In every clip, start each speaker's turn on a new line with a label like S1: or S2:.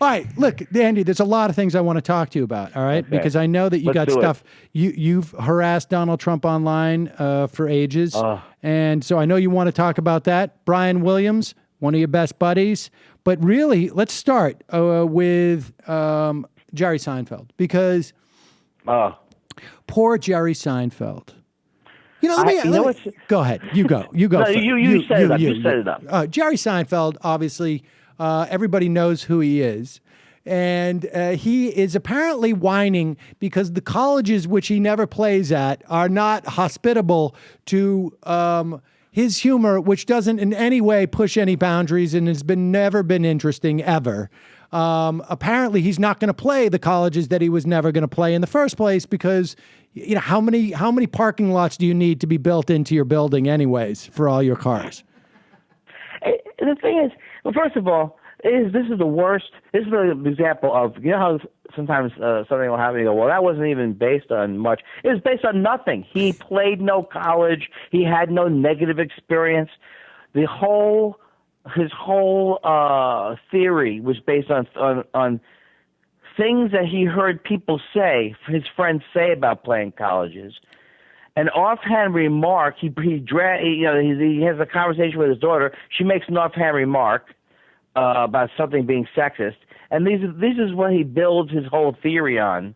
S1: All right, look, Andy, there's a lot of things I want to talk to you about, all right?
S2: Okay.
S1: Because I know that you got
S2: Let's do
S1: stuff. You've harassed Donald Trump online for ages. And so I know you want to talk about that. Brian Williams, one of your best buddies. But really, let's start with Jerry Seinfeld. Because poor Jerry Seinfeld. You know, let me go ahead. You go. You go.
S2: No, you set it up. You set it up.
S1: Jerry Seinfeld, obviously, everybody knows who he is. And he is apparently whining because the colleges which he never plays at are not hospitable to his humor, which doesn't in any way push any boundaries and has never been interesting ever. Apparently, he's not going to play the colleges that he was never going to play in the first place because, you know, how many parking lots do you need to be built into your building anyways for all your cars?
S2: The thing is, well, first of all, this is the worst. This is an example of, you know how sometimes something will happen and you go, well, that wasn't even based on much. It was based on nothing. He played no college. He had no negative experience. His whole theory was based on things that he heard people say, his friends say about playing colleges. An offhand remark, he has a conversation with his daughter. She makes an offhand remark about something being sexist, and this is what he builds his whole theory on.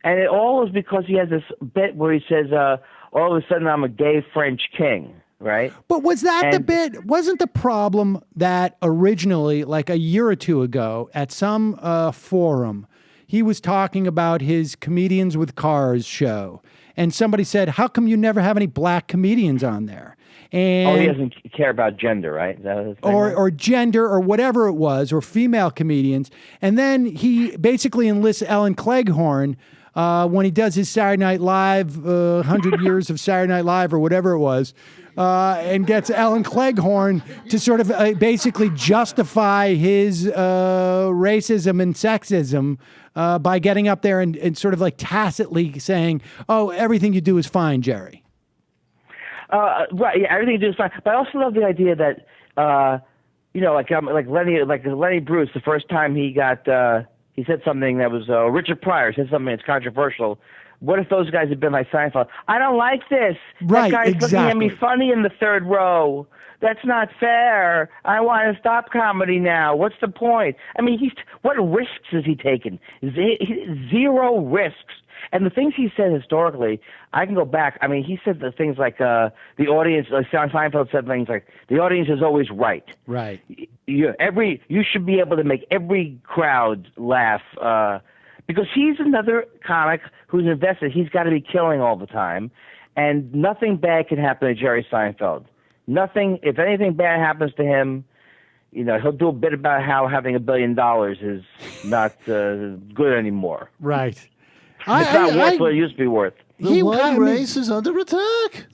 S2: And it all is because he has this bit where he says, all of a sudden I'm a gay French king. Right.
S1: But was that the bit? Wasn't the problem that originally, like a year or two ago, at some forum, he was talking about his Comedians with Cars show, and somebody said, "How come you never have any black comedians on there?" And
S2: he doesn't care about gender, right? Is that his thing?
S1: Or gender or whatever it was, or female comedians, and then he basically enlists Ellen Cleghorn. When he does his Saturday Night Live, 100 years of Saturday Night Live or whatever it was, and gets Ellen Cleghorn to sort of basically justify his racism and sexism by getting up there and sort of like tacitly saying, oh, everything you do is fine, Jerry.
S2: Right, yeah, everything you do is fine. But I also love the idea that, like Lenny Bruce, the first time he got... he said something that was, Richard Pryor said something that's controversial. What if those guys had been like Seinfeld? I don't like this.
S1: Right,
S2: that guy's looking at me funny in the third row. That's not fair. I want to stop comedy now. What's the point? I mean, what risks has he taken? Zero risks. And the things he said historically, I can go back. I mean, he said the things like the audience, like Seinfeld said things like, the audience is always right.
S1: Right.
S2: You should be able to make every crowd laugh because he's another comic who's invested. He's got to be killing all the time, and nothing bad can happen to Jerry Seinfeld. Nothing. If anything bad happens to him, he'll do a bit about how having $1 billion is not good anymore.
S1: Right.
S2: It's not worth what it used to be worth.
S3: The white race is under attack.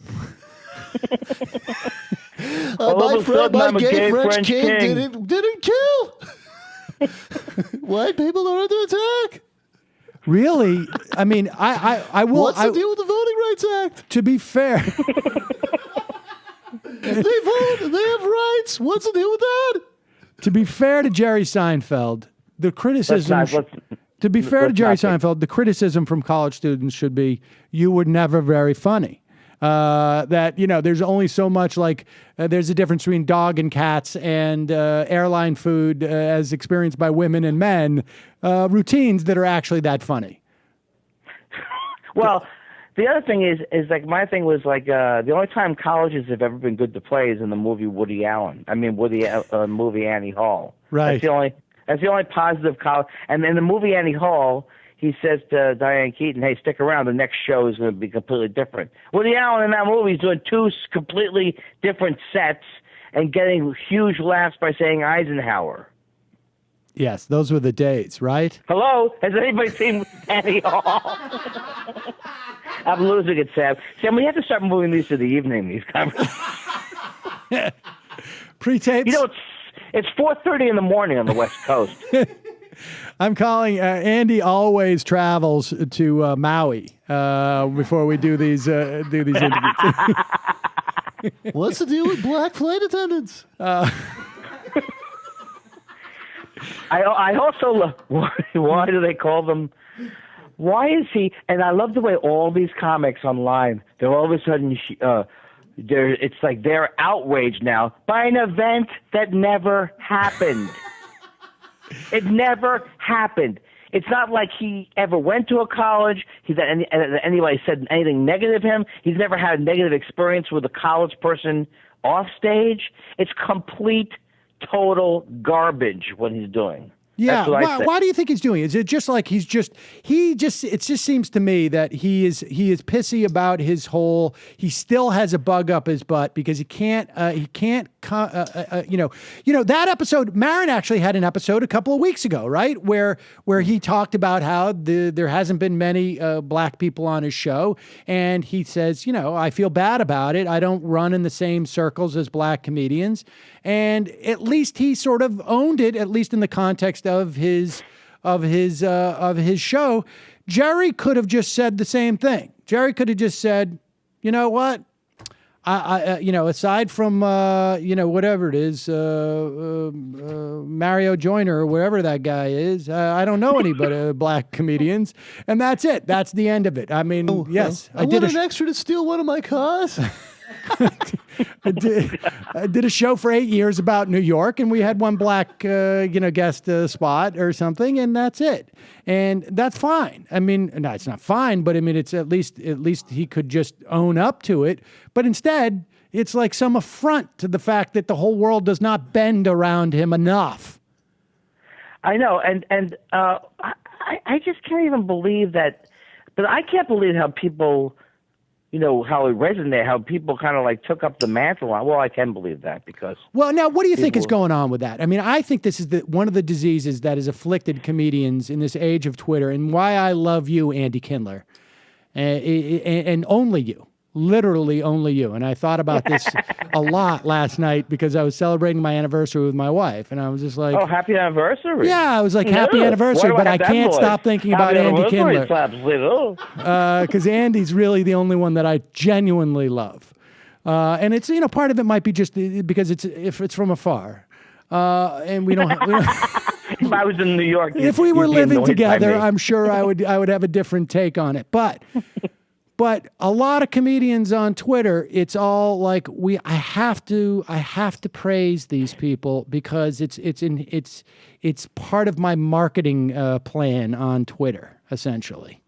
S3: My gay French king didn't kill. White people are under attack.
S1: Really? I mean, I will.
S3: What's the deal with the Voting Rights Act?
S1: To be fair,
S3: they vote. They have rights. What's the deal with that?
S1: To be fair to Jerry Seinfeld, the criticism. To be fair to Jerry Seinfeld, the criticism from college students should be, you were never very funny. That, there's only so much there's a difference between dog and cats and airline food as experienced by women and men, routines that are actually that funny.
S2: Well, the other thing is like my thing was like the only time colleges have ever been good to play is in the movie movie Annie Hall.
S1: Right.
S2: That's the only positive college. And in the movie Annie Hall, he says to Diane Keaton, hey, stick around. The next show is going to be completely different. Woody Allen in that movie is doing two completely different sets and getting huge laughs by saying Eisenhower.
S1: Yes, those were the days, right?
S2: Hello? Has anybody seen Annie Hall? I'm losing it, Sam. Sam, we have to start moving these to the evening, these conversations.
S1: Pre-tapes?
S2: It's 4:30 in the morning on the West Coast.
S1: I'm calling. Andy always travels to Maui before we do these interviews.
S3: What's the deal with black flight attendants?
S2: I also love why do they call them? Why is he? And I love the way all these comics online, they're all of a sudden it's like they're outraged now by an event that never happened. It never happened. It's not like he ever went to a college. Anybody said anything negative of him. He's never had a negative experience with a college person off stage. It's complete, total garbage what he's doing.
S1: Yeah. Why do you think he's doing it? Is it just like it just seems to me that he is pissy about his whole, he still has a bug up his butt because that episode, Maron actually had an episode a couple of weeks ago, right? Where he talked about how there hasn't been many black people on his show. And he says, I feel bad about it. I don't run in the same circles as black comedians. And at least he sort of owned it, at least in the context of his show. Jerry could have just said the same thing. Jerry could have just said, you know what? I aside from whatever it is, Mario Joyner or whatever that guy is, I don't know any but black comedians, and that's it. That's the end of it. I mean, yes,
S3: I did an extra to steal one of my cars.
S1: I did a show for 8 years about New York, and we had one black, guest spot or something, and that's it. And that's fine. I mean, no, it's not fine, but I mean, it's at least he could just own up to it. But instead, it's like some affront to the fact that the whole world does not bend around him enough.
S2: I know, and I just can't even believe that. But I can't believe how people, how it resonated, how people kind of like took up the mantle on. Well, I can believe that because. Well,
S1: now, what do you think is going on with that? I mean, I think this is one of the diseases that has afflicted comedians in this age of Twitter, and why I love you, Andy Kindler, and only you. Literally only you. And I thought about this a lot last night because I was celebrating my anniversary with my wife. And I was just like...
S2: Oh, happy anniversary.
S1: Yeah, I was like, happy anniversary, but I can't stop thinking about Andy Kindler. Because Andy's really the only one that I genuinely love. And it's, part of it might be just because if it's from afar. And we don't...
S2: If I was in New York...
S1: If we were living together, I'm sure I would have a different take on it. But a lot of comedians on Twitter, it's all like I have to praise these people because it's part of my marketing plan on Twitter, essentially.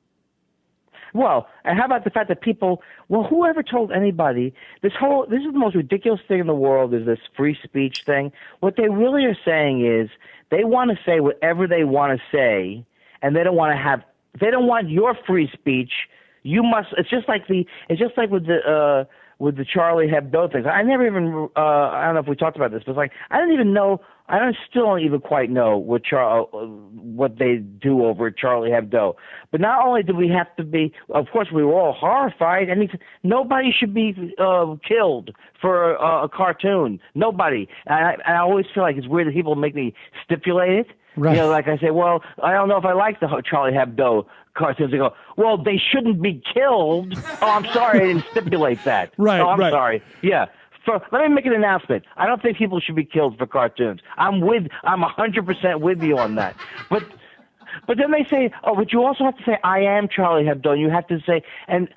S2: Well, and how about the fact that people? Well, whoever told anybody this is the most ridiculous thing in the world is this free speech thing. What they really are saying is they want to say whatever they want to say, and they don't want your free speech. You must. It's just like with the Charlie Hebdo things. I never even. I don't know if we talked about this, but it's like I don't even know. Still don't even quite know what they do over at Charlie Hebdo. But not only do we have to be, of course, we were all horrified. I mean, nobody should be killed for a cartoon. Nobody. And I always feel like it's weird that people make me stipulate it.
S1: Right.
S2: Like I say, well, I don't know if I like the Charlie Hebdo cartoons. They go, well, they shouldn't be killed. Oh, I'm sorry, I didn't stipulate that.
S1: Right.
S2: Oh, I'm sorry. Yeah. Let me make an announcement. I don't think people should be killed for cartoons. I'm 100% with you on that. But then they say, oh, but you also have to say, I am Charlie Hebdo. You have to say, and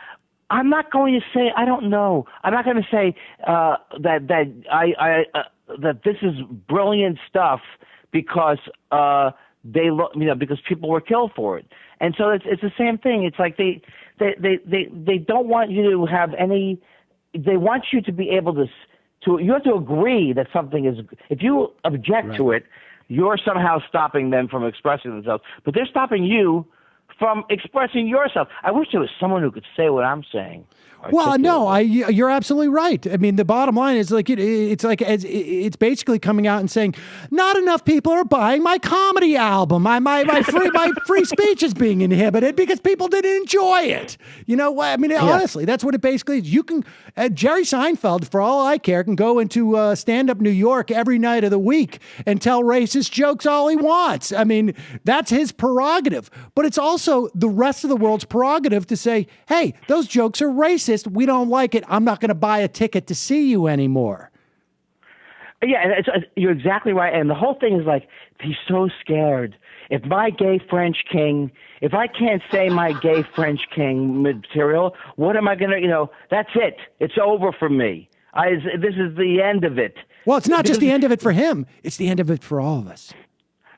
S2: I'm not going to say, I don't know. I'm not going to say that this is brilliant stuff because because people were killed for it. And so it's the same thing. It's like they don't want you to have any. They want you to be able to you have to agree that something is. If you object to it, you're somehow stopping them from expressing themselves. But they're stopping you from expressing yourself. I wish there was someone who could say what I'm saying.
S1: Well, no, you're absolutely right. I mean, the bottom line is like it's basically coming out and saying, not enough people are buying my comedy album. My free speech is being inhibited because people didn't enjoy it. You know what? I mean, honestly, that's what it basically is. You can Jerry Seinfeld, for all I care, can go into stand-up New York every night of the week and tell racist jokes all he wants. I mean, that's his prerogative. But it's also the rest of the world's prerogative to say, hey, those jokes are racist. We don't like it. I'm not going to buy a ticket to see you anymore.
S2: Yeah, and you're exactly right. And the whole thing is like, he's so scared. If my gay French king, if I can't say my gay French king material, what am I going to, that's it. It's over for me. This is the end of it.
S1: Well, it's not just the end of it for him. It's the end of it for all of us.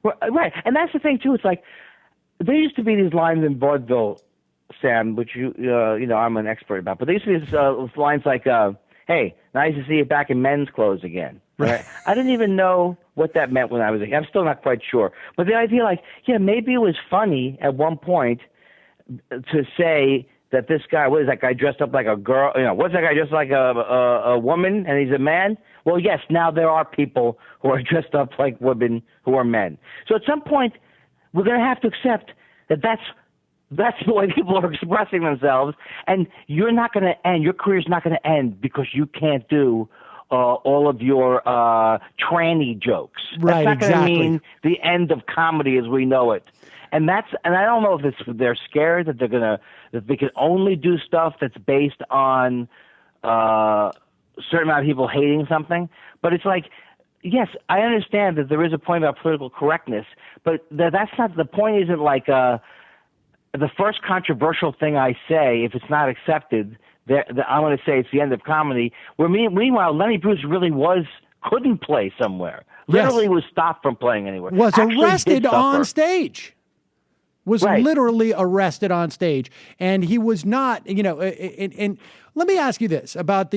S2: Right. And that's the thing, too. It's like, there used to be these lines in vaudeville, Sam, which I'm an expert about. But there used to be these lines like, hey, nice to see you back in men's clothes again. Right. I didn't even know what that meant when I was a kid. I'm still not quite sure. But the idea, like, yeah, maybe it was funny at one point to say that this guy, what is that guy dressed up like a girl? What's that guy dressed like a woman and he's a man? Well, yes, now there are people who are dressed up like women who are men. So at some point, we're going to have to accept that that's the way people are expressing themselves, and you're not going to end. Your career's not going to end because you can't do all of your tranny jokes.
S1: Right,
S2: that's not
S1: exactly.
S2: going to mean the end of comedy as we know it. And I don't know if they're scared that that they can only do stuff that's based on a certain amount of people hating something. But it's like, yes, I understand that there is a point about political correctness, but that's not the point. Isn't like the first controversial thing I say, if it's not accepted, I'm going to say it's the end of comedy. Where meanwhile, Lenny Bruce really couldn't play somewhere. Literally was stopped from playing anywhere.
S1: Was
S2: Actually
S1: arrested
S2: did
S1: on
S2: suffer.
S1: stage. Was
S2: Right.
S1: literally arrested on stage. And he was not, and let me ask you this about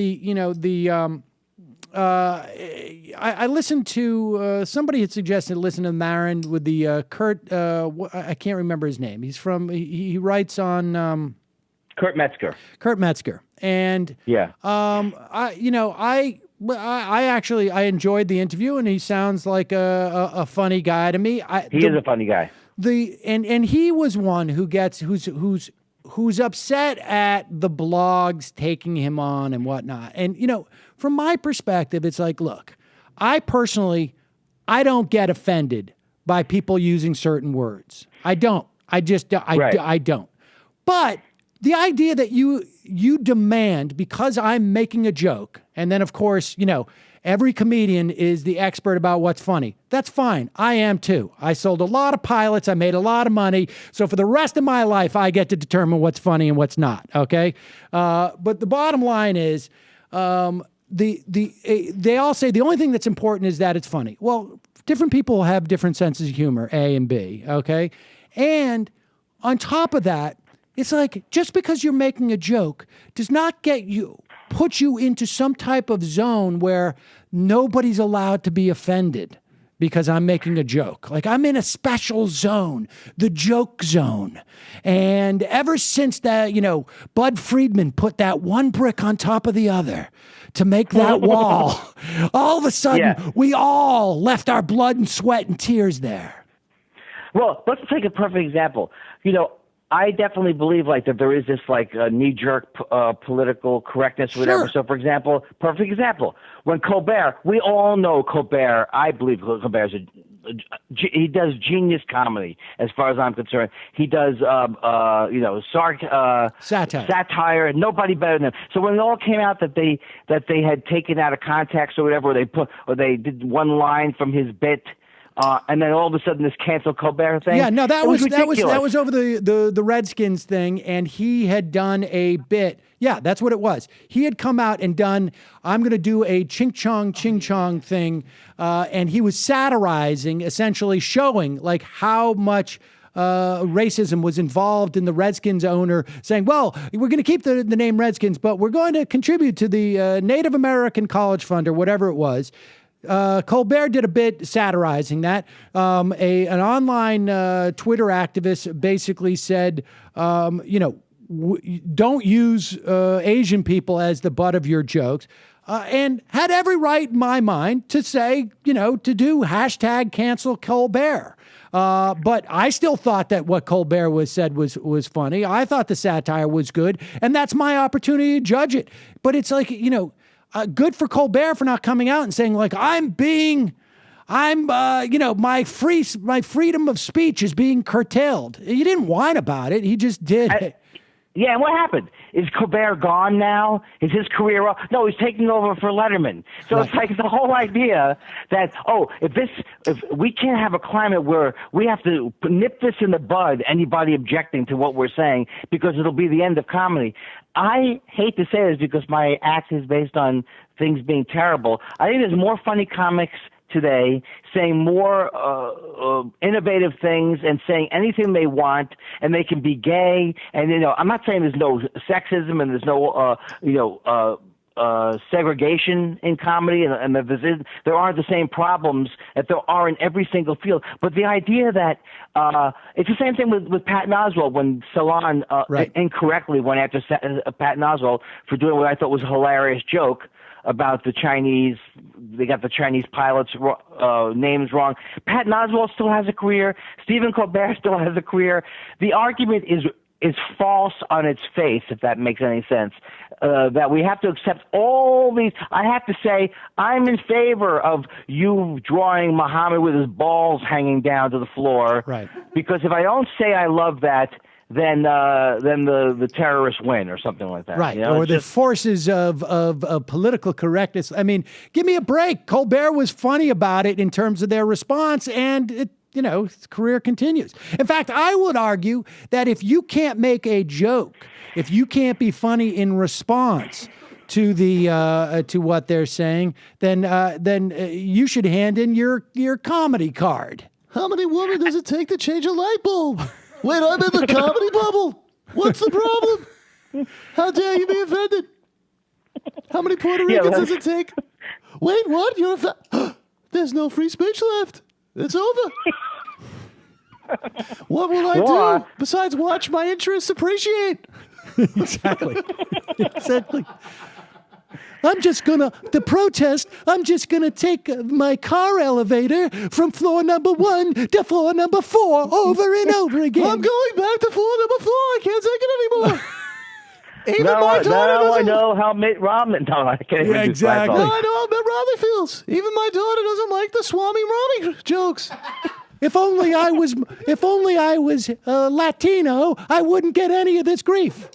S1: I listened to, somebody had suggested listen to Maron with the Kurt, I can't remember his name. He writes on...
S2: Kurt Metzger.
S1: Kurt Metzger. And
S2: Yeah.
S1: I enjoyed the interview, and he sounds like a funny guy to me.
S2: He is a funny guy.
S1: And he was one who's upset at the blogs taking him on and whatnot. And from my perspective, it's like, look, I don't get offended by people using certain words. I don't. I don't. But the idea that you demand, because I'm making a joke, and then of course, every comedian is the expert about what's funny. That's fine. I am too. I sold a lot of pilots. I made a lot of money. So for the rest of my life, I get to determine what's funny and what's not. Okay. But the bottom line is, they all say the only thing that's important is that it's funny. Well, different people have different senses of humor, A and B. Okay. And on top of that, it's like, just because you're making a joke does not put you into some type of zone where nobody's allowed to be offended because I'm making a joke. Like, I'm in a special zone, the joke zone. And ever since that, Bud Friedman put that one brick on top of the other to make that wall, all of a sudden, we all left our blood and sweat and tears there.
S2: Well, let's take a perfect example. I definitely believe that there is this knee-jerk political correctness, or whatever.
S1: Sure.
S2: So, for example, perfect example, when Colbert, we all know Colbert. I believe Colbert he does genius comedy, as far as I'm concerned. He does satire. Nobody better than him. So when it all came out that they had taken out of context or whatever, or they did one line from his bit. And then all of a sudden, this cancel Colbert thing.
S1: Yeah, no, that was over the Redskins thing, and he had done a bit. Yeah, that's what it was. He had come out and done, I'm going to do a ching chong thing, and he was satirizing, essentially showing how much racism was involved in the Redskins owner, saying, well, we're going to keep the name Redskins, but we're going to contribute to the Native American College Fund or whatever it was. Colbert did a bit satirizing that. An online Twitter activist basically said, don't use Asian people as the butt of your jokes, and had every right in my mind to say, to do hashtag cancel Colbert. But I still thought that what Colbert said was funny. I thought the satire was good, and that's my opportunity to judge it. But it's like, good for Colbert for not coming out and saying my freedom of speech is being curtailed. He didn't whine about it. He just did.
S2: Yeah, and what happened? Is Colbert gone now? Is his career off? No, he's taking over for Letterman. So It's like the whole idea that, if we can't have a climate where we have to nip this in the bud, anybody objecting to what we're saying, because it'll be the end of comedy. I hate to say this because my act is based on things being terrible. I think there's more funny comics today saying more innovative things and saying anything they want, and they can be gay. And I'm not saying there's no sexism and there's no segregation in comedy, and that there aren't the same problems that there are in every single field. But the idea that it's the same thing with Patton Oswalt when Salon incorrectly went after Patton Oswalt for doing what I thought was a hilarious joke about the Chinese. They got the Chinese pilots' names wrong. Patton Oswalt still has a career. Stephen Colbert still has a career. The argument is false on its face, if that makes any sense. That we have to accept all these. I have to say, I'm in favor of you drawing Muhammad with his balls hanging down to the floor.
S1: Right. Because
S2: if I don't say I love that, then the terrorists win or something like that.
S1: Right, or the forces of political correctness. I mean, give me a break. Colbert was funny about it in terms of their response, and his career continues. In fact, I would argue that if you can't make a joke, if you can't be funny in response to to what they're saying, then you should hand in your comedy card.
S3: How many women does it take to change a light bulb? Wait, I'm in the comedy bubble. What's the problem? How dare you be offended? How many Puerto Ricans does it take? Wait, what? There's no free speech left. It's over. What will I do besides watch my interests appreciate?
S1: Exactly. I'm just gonna take my car elevator from floor number 1 to floor number 4 over and over again.
S3: I'm going back to floor number 4. I can't take it anymore.
S2: I know how Mitt Romney. No, I can't even
S1: exactly.
S3: No, I know how Mitt Romney feels. Even my daughter doesn't like the Swami Romney jokes.
S1: If only I was Latino, I wouldn't get any of this grief.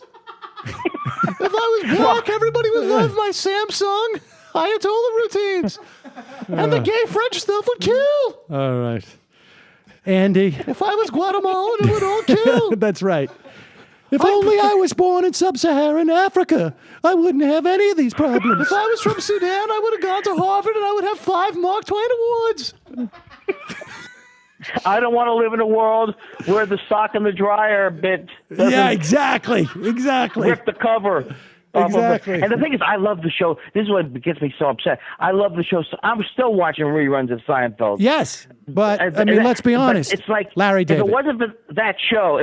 S3: If I was black, everybody would love my Samsung Ayatollah routines. And the gay French stuff would kill.
S1: All right. Andy.
S3: If I was Guatemalan, it would all kill.
S1: That's right. If only I was born in sub-Saharan Africa, I wouldn't have any of these problems.
S3: If I was from Sudan, I would have gone to Harvard and I would have 5 Mark Twain awards.
S2: I don't want to live in a world where the sock in the dryer bit
S1: doesn't exactly.
S2: rip the cover.
S1: Exactly.
S2: And the thing is, I love the show. This is what gets me so upset. I love the show. So I'm still watching reruns of Seinfeld.
S1: Yes, but let's be honest.
S2: It's like
S1: Larry David.
S2: If it wasn't for that show,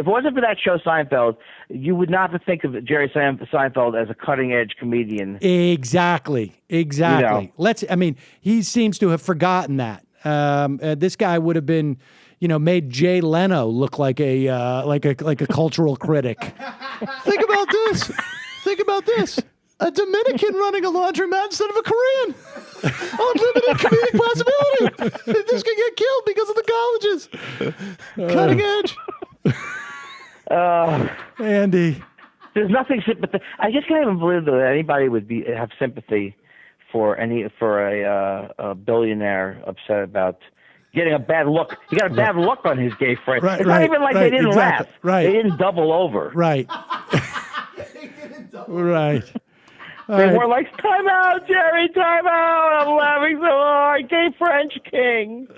S2: Seinfeld, you would not think of Jerry Seinfeld as a cutting-edge comedian.
S1: Exactly. He seems to have forgotten that. This guy would have been, made Jay Leno look like a cultural critic.
S3: Think about this. A Dominican running a laundromat instead of a Korean. Unlimited comedic possibility. This could get killed because of the colleges. Cutting edge.
S1: Andy.
S2: There's nothing sympathetic. I just can't even believe that anybody would have sympathy for a billionaire upset about getting a bad look. He got a bad look on his gay friend. It's not even like they didn't laugh.
S1: Right.
S2: They didn't double over.
S1: Right. Right.
S2: They were like, time out, Jerry, time out. I'm laughing so hard. Gay French king.